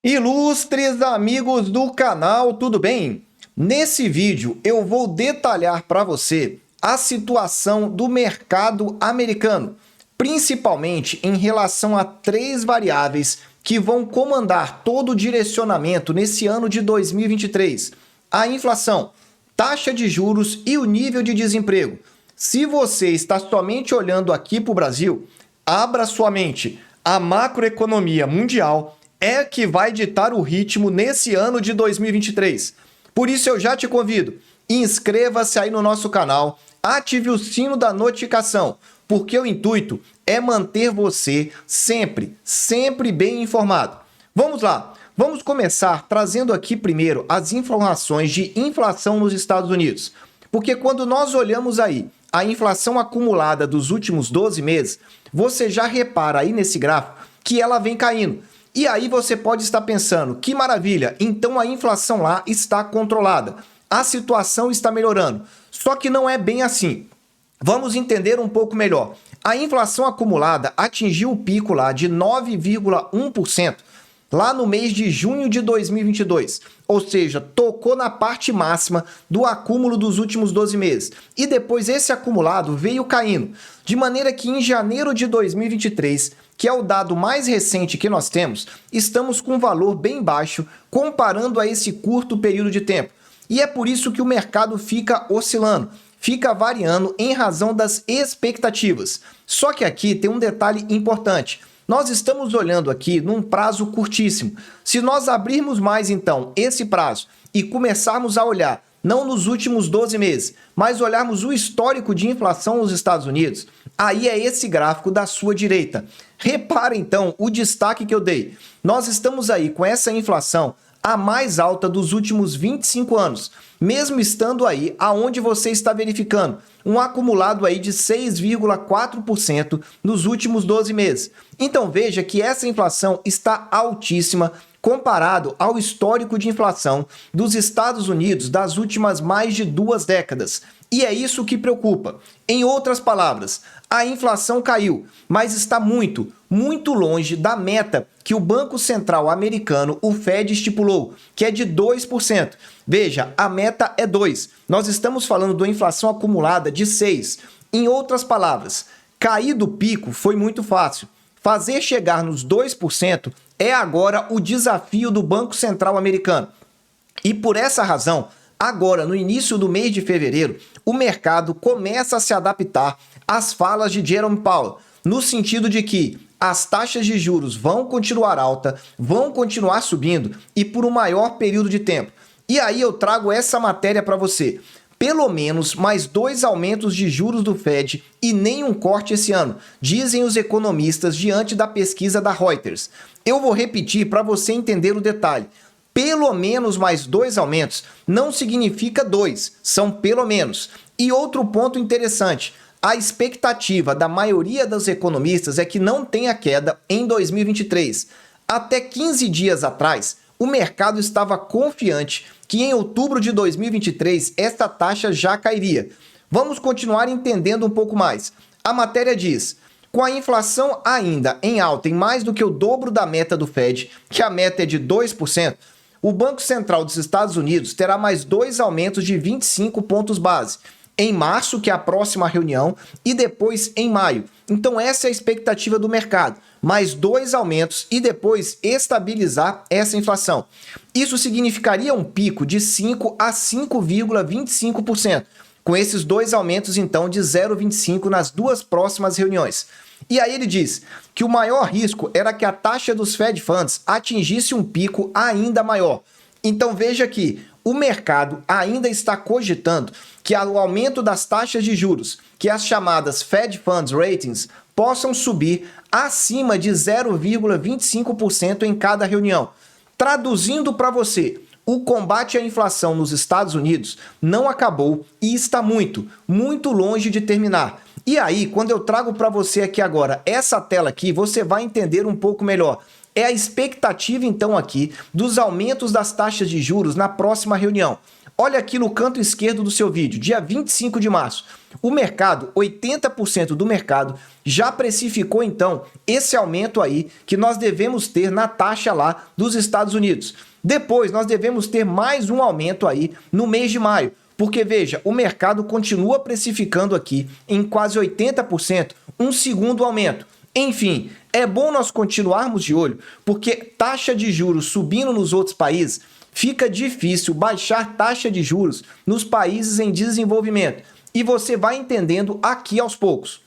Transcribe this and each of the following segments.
Ilustres amigos do canal, tudo bem? Nesse vídeo eu vou detalhar para você a situação do mercado americano, principalmente em relação a três variáveis que vão comandar todo o direcionamento nesse ano de 2023: a inflação, taxa de juros e o nível de desemprego. Se você está somente olhando aqui para o Brasil, abra sua mente. A macroeconomia mundial é que vai ditar o ritmo nesse ano de 2023. Por isso eu já te convido, inscreva-se aí no nosso canal, ative o sino da notificação, porque o intuito é manter você sempre bem informado. Vamos lá, vamos começar trazendo aqui primeiro as informações de inflação nos Estados Unidos. Porque quando nós olhamos aí a inflação acumulada dos últimos 12 meses, você já repara aí nesse gráfico que ela vem caindo. E aí você pode estar pensando, que maravilha, então a inflação lá está controlada, a situação está melhorando. Só que não é bem assim. Vamos entender um pouco melhor. A inflação acumulada atingiu o pico lá de 9,1% lá no mês de junho de 2022, ou seja, tocou na parte máxima do acúmulo dos últimos 12 meses. E depois esse acumulado veio caindo, de maneira que em janeiro de 2023, que é o dado mais recente que nós temos, estamos com um valor bem baixo comparando a esse curto período de tempo. E é por isso que o mercado fica oscilando, fica variando em razão das expectativas. Só que aqui tem um detalhe importante. Nós estamos olhando aqui num prazo curtíssimo. Se nós abrirmos mais então esse prazo e começarmos a olhar não nos últimos 12 meses, mas olharmos o histórico de inflação nos Estados Unidos, aí é esse gráfico da sua direita. Repara então o destaque que eu dei. Nós estamos aí com essa inflação a mais alta dos últimos 25 anos, mesmo estando aí aonde você está verificando, um acumulado aí de 6,4% nos últimos 12 meses. Então veja que essa inflação está altíssima comparado ao histórico de inflação dos Estados Unidos das últimas mais de 2 décadas. E é isso que preocupa. Em outras palavras, a inflação caiu, mas está muito longe da meta que o Banco Central americano, o Fed, estipulou, que é de 2%. Veja, a meta é 2%. Nós estamos falando de uma inflação acumulada de 6%. Em outras palavras, cair do pico foi muito fácil. Fazer chegar nos 2% é agora o desafio do Banco Central americano. E por essa razão, agora, no início do mês de fevereiro, o mercado começa a se adaptar às falas de Jerome Powell, no sentido de que as taxas de juros vão continuar alta, vão continuar subindo e por um maior período de tempo. E aí eu trago essa matéria para você. Pelo menos mais 2 aumentos de juros do Fed e nenhum corte esse ano, dizem os economistas diante da pesquisa da Reuters. Eu vou repetir para você entender o detalhe. Pelo menos mais 2 aumentos não significa 2, são pelo menos. E outro ponto interessante, a expectativa da maioria dos economistas é que não tenha queda em 2023. Até 15 dias atrás, o mercado estava confiante que em outubro de 2023 esta taxa já cairia. Vamos continuar entendendo um pouco mais. A matéria diz: com a inflação ainda em alta em mais do que o dobro da meta do Fed, que a meta é de 2%, o Banco Central dos Estados Unidos terá mais 2 aumentos de 25 pontos base. Em março, que é a próxima reunião, e depois em maio. Então essa é a expectativa do mercado. Mais 2 aumentos e depois estabilizar essa inflação. Isso significaria um pico de 5 a 5,25%. Com esses 2 aumentos, então, de 0,25 nas 2 próximas reuniões. E aí ele diz que o maior risco era que a taxa dos Fed Funds atingisse um pico ainda maior. Então veja que o mercado ainda está cogitando que o aumento das taxas de juros, que as chamadas Fed Funds Ratings, possam subir acima de 0,25% em cada reunião. Traduzindo para você, o combate à inflação nos Estados Unidos não acabou e está muito longe de terminar. E aí, quando eu trago para você aqui agora essa tela aqui, você vai entender um pouco melhor. É a expectativa, então, aqui dos aumentos das taxas de juros na próxima reunião. Olha aqui no canto esquerdo do seu vídeo, dia 25 de março. O mercado, 80% do mercado, já precificou então esse aumento aí que nós devemos ter na taxa lá dos Estados Unidos. Depois nós devemos ter mais um aumento aí no mês de maio. Porque, veja, o mercado continua precificando aqui em quase 80% um segundo aumento. Enfim, é bom nós continuarmos de olho, porque taxa de juros subindo nos outros países, fica difícil baixar taxa de juros nos países em desenvolvimento. E você vai entendendo aqui aos poucos.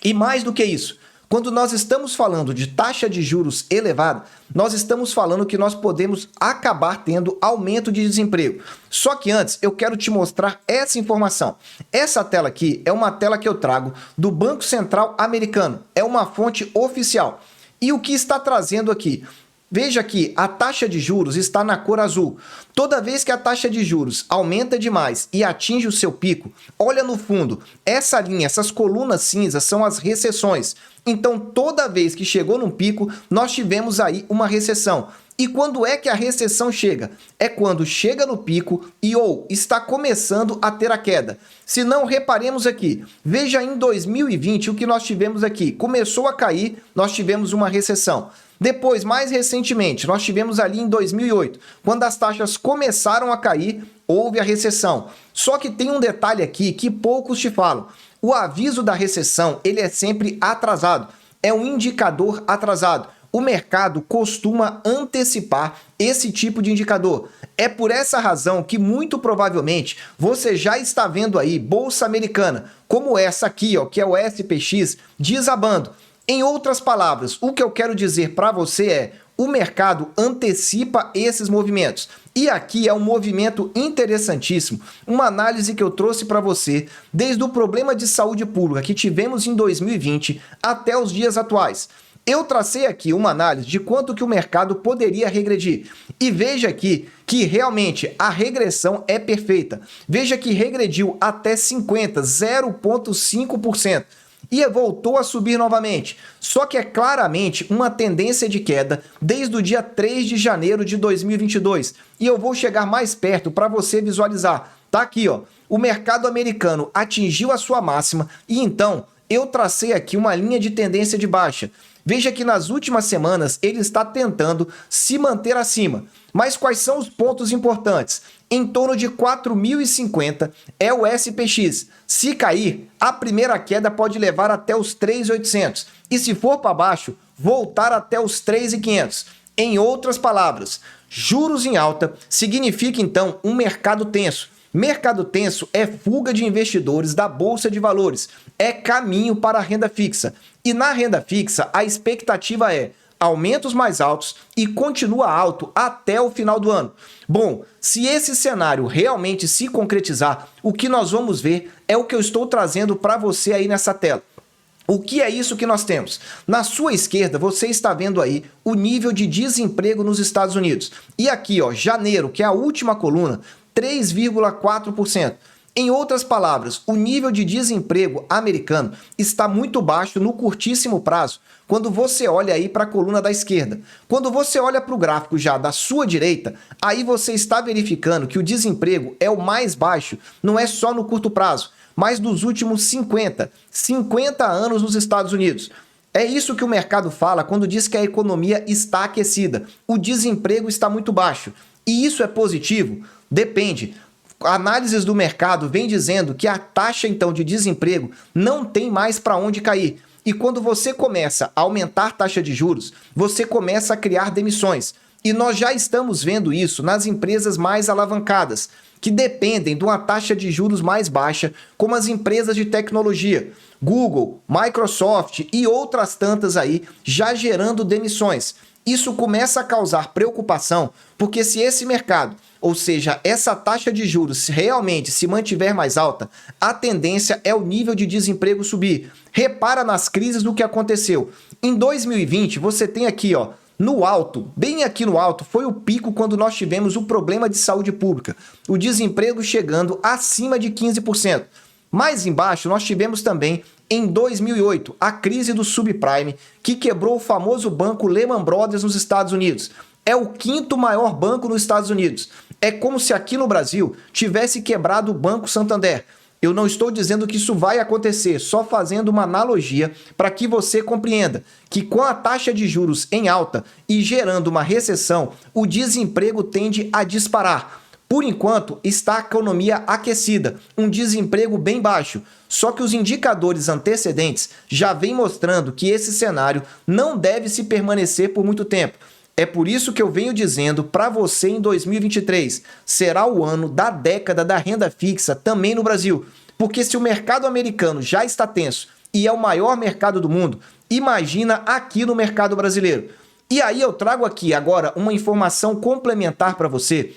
E mais do que isso, quando nós estamos falando de taxa de juros elevada, nós estamos falando que nós podemos acabar tendo aumento de desemprego. Só que antes eu quero te mostrar essa informação. Essa tela aqui é uma tela que eu trago do Banco Central Americano. É uma fonte oficial. E o que está trazendo aqui? Veja que a taxa de juros está na cor azul. Toda vez que a taxa de juros aumenta demais e atinge o seu pico, olha no fundo, essa linha, essas colunas cinzas são as recessões. Então, toda vez que chegou num pico, nós tivemos aí uma recessão. E quando é que a recessão chega? É quando chega no pico e ou está começando a ter a queda. Se não, reparemos aqui. Veja em 2020 o que nós tivemos aqui. Começou a cair, nós tivemos uma recessão. Depois, mais recentemente, nós tivemos ali em 2008, quando as taxas começaram a cair, houve a recessão. Só que tem um detalhe aqui que poucos te falam. O aviso da recessão, ele é sempre atrasado. É um indicador atrasado. O mercado costuma antecipar esse tipo de indicador. É por essa razão que muito provavelmente você já está vendo aí Bolsa Americana, como essa aqui, ó, que é o SPX, desabando. Em outras palavras, o que eu quero dizer para você é: o mercado antecipa esses movimentos. E aqui é um movimento interessantíssimo, uma análise que eu trouxe para você desde o problema de saúde pública que tivemos em 2020 até os dias atuais. Eu tracei aqui uma análise de quanto que o mercado poderia regredir. E veja aqui que realmente a regressão é perfeita. Veja que regrediu até 50, 0,5%. E voltou a subir novamente, só que é claramente uma tendência de queda desde o dia 3 de janeiro de 2022. E eu vou chegar mais perto para você visualizar. Tá aqui, ó. O mercado americano atingiu a sua máxima e então eu tracei aqui uma linha de tendência de baixa. Veja que nas últimas semanas ele está tentando se manter acima. Mas quais são os pontos importantes? Em torno de 4.050 é o SPX. Se cair, a primeira queda pode levar até os 3.800. E se for para baixo, voltar até os 3.500. Em outras palavras, juros em alta significa então um mercado tenso. Mercado tenso é fuga de investidores da Bolsa de Valores, é caminho para a renda fixa. E na renda fixa, a expectativa é aumentos mais altos e continua alto até o final do ano. Bom, se esse cenário realmente se concretizar, o que nós vamos ver é o que eu estou trazendo para você aí nessa tela. O que é isso que nós temos? Na sua esquerda, você está vendo aí o nível de desemprego nos Estados Unidos. E aqui, ó, janeiro, que é a última coluna, 3,4%. Em outras palavras, o nível de desemprego americano está muito baixo no curtíssimo prazo, quando você olha aí para a coluna da esquerda. Quando você olha para o gráfico já da sua direita, aí você está verificando que o desemprego é o mais baixo, não é só no curto prazo, mas dos últimos 50 anos nos Estados Unidos. É isso que o mercado fala quando diz que a economia está aquecida, o desemprego está muito baixo. E isso é positivo? Depende. Análises do mercado vem dizendo que a taxa então de desemprego não tem mais para onde cair. E quando você começa a aumentar a taxa de juros, você começa a criar demissões. E nós já estamos vendo isso nas empresas mais alavancadas, que dependem de uma taxa de juros mais baixa, como as empresas de tecnologia, Google, Microsoft e outras tantas aí, já gerando demissões. Isso começa a causar preocupação, porque se esse mercado, ou seja, essa taxa de juros realmente se mantiver mais alta, a tendência é o nível de desemprego subir. Repara nas crises do que aconteceu. Em 2020, você tem aqui, ó, no alto, bem aqui no alto, foi o pico quando nós tivemos o problema de saúde pública, o desemprego chegando acima de 15%. Mais embaixo, nós tivemos também, em 2008, a crise do subprime, que quebrou o famoso banco Lehman Brothers nos Estados Unidos. É o quinto maior banco nos Estados Unidos. É como se aqui no Brasil tivesse quebrado o Banco Santander. Eu não estou dizendo que isso vai acontecer, só fazendo uma analogia para que você compreenda que com a taxa de juros em alta e gerando uma recessão, o desemprego tende a disparar. Por enquanto, está a economia aquecida, um desemprego bem baixo. Só que os indicadores antecedentes já vêm mostrando que esse cenário não deve se permanecer por muito tempo. É por isso que eu venho dizendo para você em 2023, será o ano da década da renda fixa também no Brasil. Porque se o mercado americano já está tenso e é o maior mercado do mundo, imagina aqui no mercado brasileiro. E aí eu trago aqui agora uma informação complementar para você,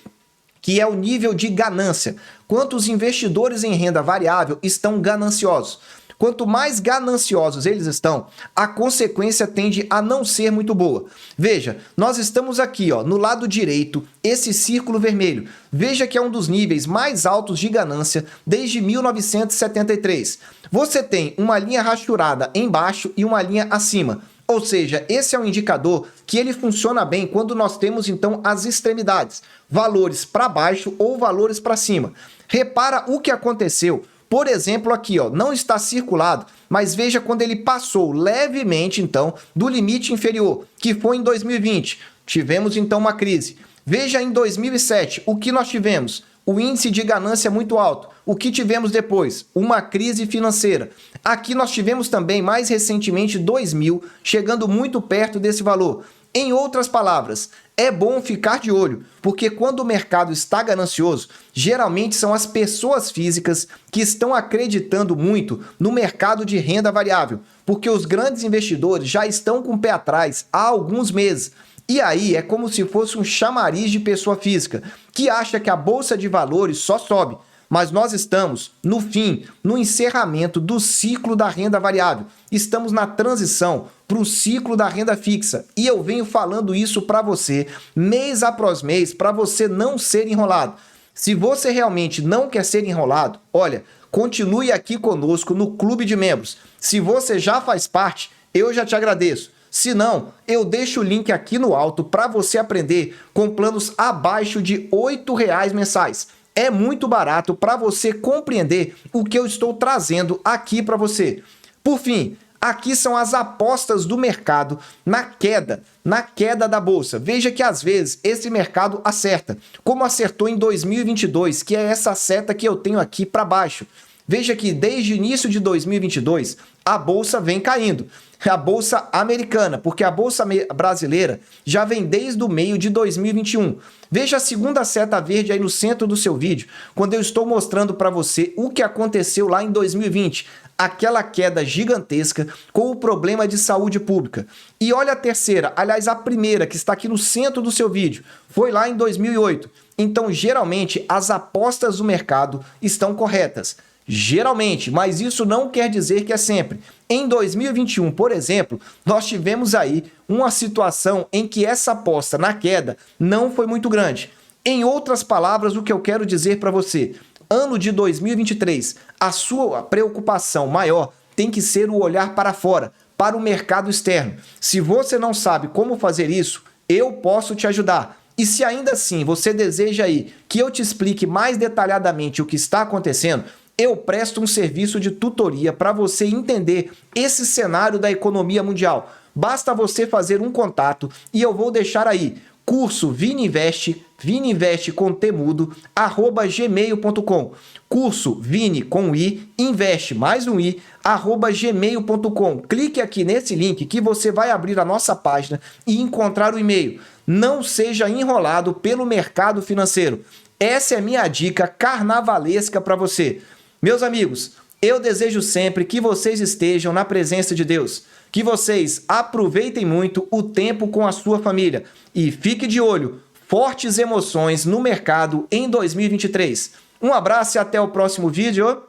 que é o nível de ganância. Quantos investidores em renda variável estão gananciosos? Quanto mais gananciosos eles estão, a consequência tende a não ser muito boa. Veja, nós estamos aqui, ó, no lado direito, esse círculo vermelho. Veja que é um dos níveis mais altos de ganância desde 1973. Você tem uma linha rachurada embaixo e uma linha acima. Ou seja, esse é um indicador que ele funciona bem quando nós temos, então, as extremidades. Valores para baixo ou valores para cima. Repara o que aconteceu. Por exemplo, aqui, ó, não está circulado, mas veja quando ele passou levemente, então, do limite inferior, que foi em 2020. Tivemos, então, uma crise. Veja em 2007, o que nós tivemos? O índice de ganância muito alto. O que tivemos depois? Uma crise financeira. Aqui nós tivemos também, mais recentemente, 2000, chegando muito perto desse valor. Em outras palavras, é bom ficar de olho, porque quando o mercado está ganancioso, geralmente são as pessoas físicas que estão acreditando muito no mercado de renda variável, porque os grandes investidores já estão com o pé atrás há alguns meses. E aí é como se fosse um chamariz de pessoa física, que acha que a bolsa de valores só sobe. Mas nós estamos no fim, no encerramento do ciclo da renda variável. Estamos na transição para o ciclo da renda fixa. E eu venho falando isso para você, mês após mês, para você não ser enrolado. Se você realmente não quer ser enrolado, olha, continue aqui conosco no Clube de Membros. Se você já faz parte, eu já te agradeço. Se não, eu deixo o link aqui no alto para você aprender com planos abaixo de R$ 8 mensais. É muito barato para você compreender o que eu estou trazendo aqui para você. Por fim, aqui são as apostas do mercado na queda da bolsa. Veja que às vezes esse mercado acerta, como acertou em 2022, que é essa seta que eu tenho aqui para baixo. Veja que desde o início de 2022, a bolsa vem caindo. A bolsa americana, porque a bolsa brasileira já vem desde o meio de 2021. Veja a segunda seta verde aí no centro do seu vídeo, quando eu estou mostrando para você o que aconteceu lá em 2020. Aquela queda gigantesca com o problema de saúde pública. E olha a terceira, aliás, a primeira, que está aqui no centro do seu vídeo, foi lá em 2008. Então, geralmente, as apostas do mercado estão corretas. Geralmente, mas isso não quer dizer que é sempre. Em 2021, por exemplo, nós tivemos aí uma situação em que essa aposta na queda não foi muito grande. Em outras palavras, o que eu quero dizer para você, ano de 2023, a sua preocupação maior tem que ser o olhar para fora, para o mercado externo. Se você não sabe como fazer isso, eu posso te ajudar. E se ainda assim você deseja aí que eu te explique mais detalhadamente o que está acontecendo, eu presto um serviço de tutoria para você entender esse cenário da economia mundial. Basta você fazer um contato e eu vou deixar aí curso Vininvest com temudo, @gmail.com. Curso Vini com I, investe mais um I, @gmail.com. Clique aqui nesse link que você vai abrir a nossa página e encontrar o e-mail. Não seja enrolado pelo mercado financeiro. Essa é a minha dica carnavalesca para você. Meus amigos, eu desejo sempre que vocês estejam na presença de Deus, que vocês aproveitem muito o tempo com a sua família e fique de olho, fortes emoções no mercado em 2023. Um abraço e até o próximo vídeo.